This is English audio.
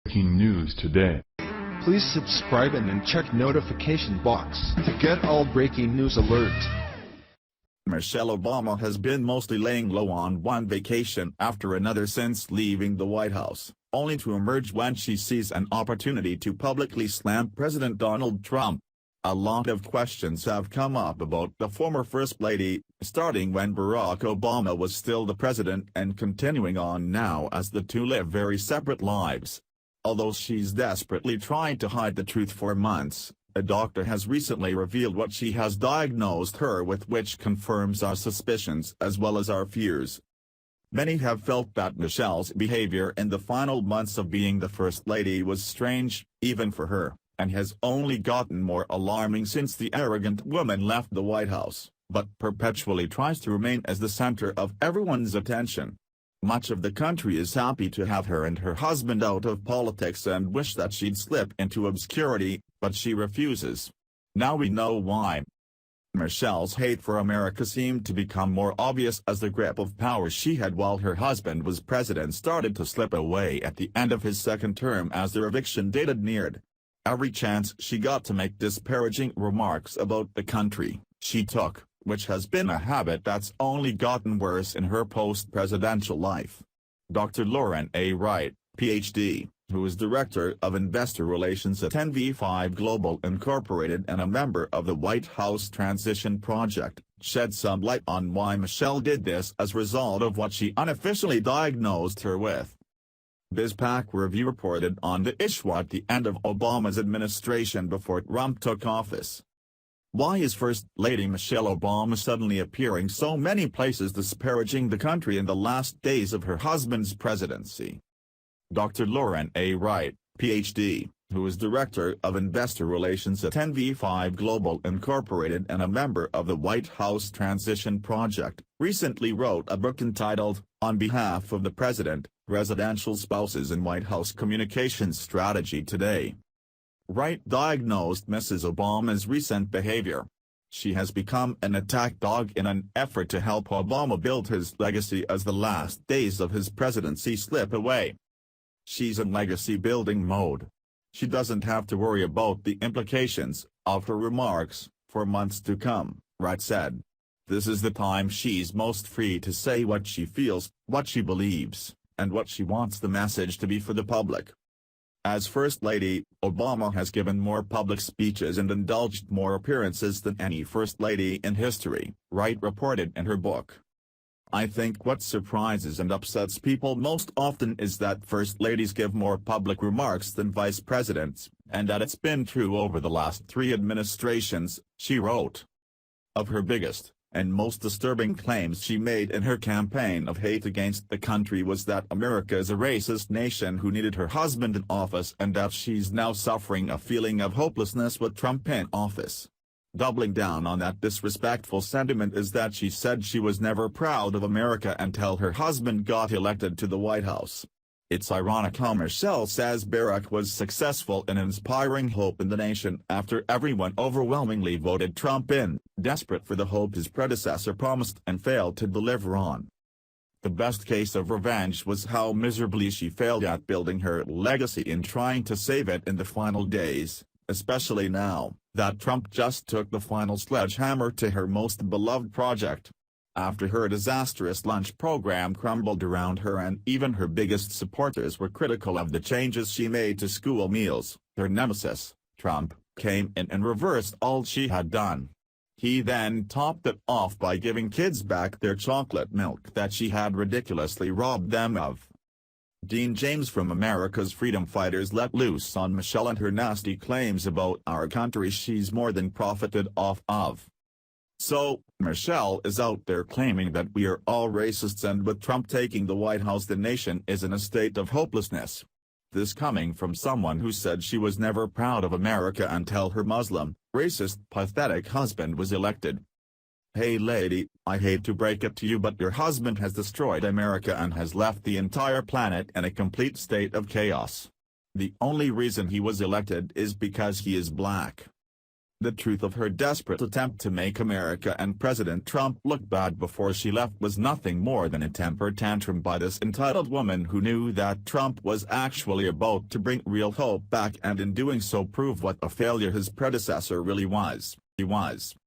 Breaking news today. Please subscribe and then check notification box to get all breaking news alerts. Michelle Obama has been mostly laying low on one vacation after another since leaving the White House, only to emerge when she sees an opportunity to publicly slam President Donald Trump. A lot of questions have come up about the former First Lady, starting when Barack Obama was still the president and continuing on now as the two live very separate lives. Although she's desperately tried to hide the truth for months, a doctor has recently revealed what she has diagnosed her with, which confirms our suspicions as well as our fears. Many have felt that Michelle's behavior in the final months of being the First Lady was strange, even for her, and has only gotten more alarming since the arrogant woman left the White House, but perpetually tries to remain as the center of everyone's attention. Much of the country is happy to have her and her husband out of politics and wish that she'd slip into obscurity, but she refuses. Now we know why. Michelle's hate for America seemed to become more obvious as the grip of power she had while her husband was president started to slip away at the end of his second term as their eviction date neared. Every chance she got to make disparaging remarks about the country, she took, which has been a habit that's only gotten worse in her post-presidential life. Dr. Lauren A. Wright, Ph.D., who is Director of Investor Relations at NV5 Global Incorporated and a member of the White House Transition Project, shed some light on why Michelle did this as a result of what she unofficially diagnosed her with. BizPac Review reported on the issue at the end of Obama's administration before Trump took office. Why is First Lady Michelle Obama suddenly appearing so many places disparaging the country in the last days of her husband's presidency? Dr. Lauren A. Wright, Ph.D., who is Director of Investor Relations at NV5 Global Incorporated and a member of the White House Transition Project, recently wrote a book entitled, On Behalf of the President, Presidential Spouses and White House Communications Strategy Today. Wright diagnosed Mrs. Obama's recent behavior. She has become an attack dog in an effort to help Obama build his legacy as the last days of his presidency slip away. She's in legacy-building mode. She doesn't have to worry about the implications of her remarks for months to come, Wright said. This is the time she's most free to say what she feels, what she believes, and what she wants the message to be for the public. As First Lady, Obama has given more public speeches and indulged more appearances than any First Lady in history, Wright reported in her book. I think what surprises and upsets people most often is that First Ladies give more public remarks than Vice Presidents, and that it's been true over the last 3 administrations, she wrote. Of her biggest and most disturbing claims she made in her campaign of hate against the country was that America is a racist nation who needed her husband in office and that she's now suffering a feeling of hopelessness with Trump in office. Doubling down on that disrespectful sentiment is that she said she was never proud of America until her husband got elected to the White House. It's ironic how Michelle says Barack was successful in inspiring hope in the nation after everyone overwhelmingly voted Trump in, desperate for the hope his predecessor promised and failed to deliver on. The best case of revenge was how miserably she failed at building her legacy in trying to save it in the final days, especially now that Trump just took the final sledgehammer to her most beloved project. After her disastrous lunch program crumbled around her and even her biggest supporters were critical of the changes she made to school meals, her nemesis, Trump, came in and reversed all she had done. He then topped it off by giving kids back their chocolate milk that she had ridiculously robbed them of. Dean James from America's Freedom Fighters let loose on Michelle and her nasty claims about our country she's more than profited off of. So, Michelle is out there claiming that we are all racists and with Trump taking the White House the nation is in a state of hopelessness. This coming from someone who said she was never proud of America until her Muslim, racist, pathetic husband was elected. Hey lady, I hate to break it to you but your husband has destroyed America and has left the entire planet in a complete state of chaos. The only reason he was elected is because he is black. The truth of her desperate attempt to make America and President Trump look bad before she left was nothing more than a temper tantrum by this entitled woman who knew that Trump was actually about to bring real hope back and in doing so prove what a failure his predecessor really was. He was.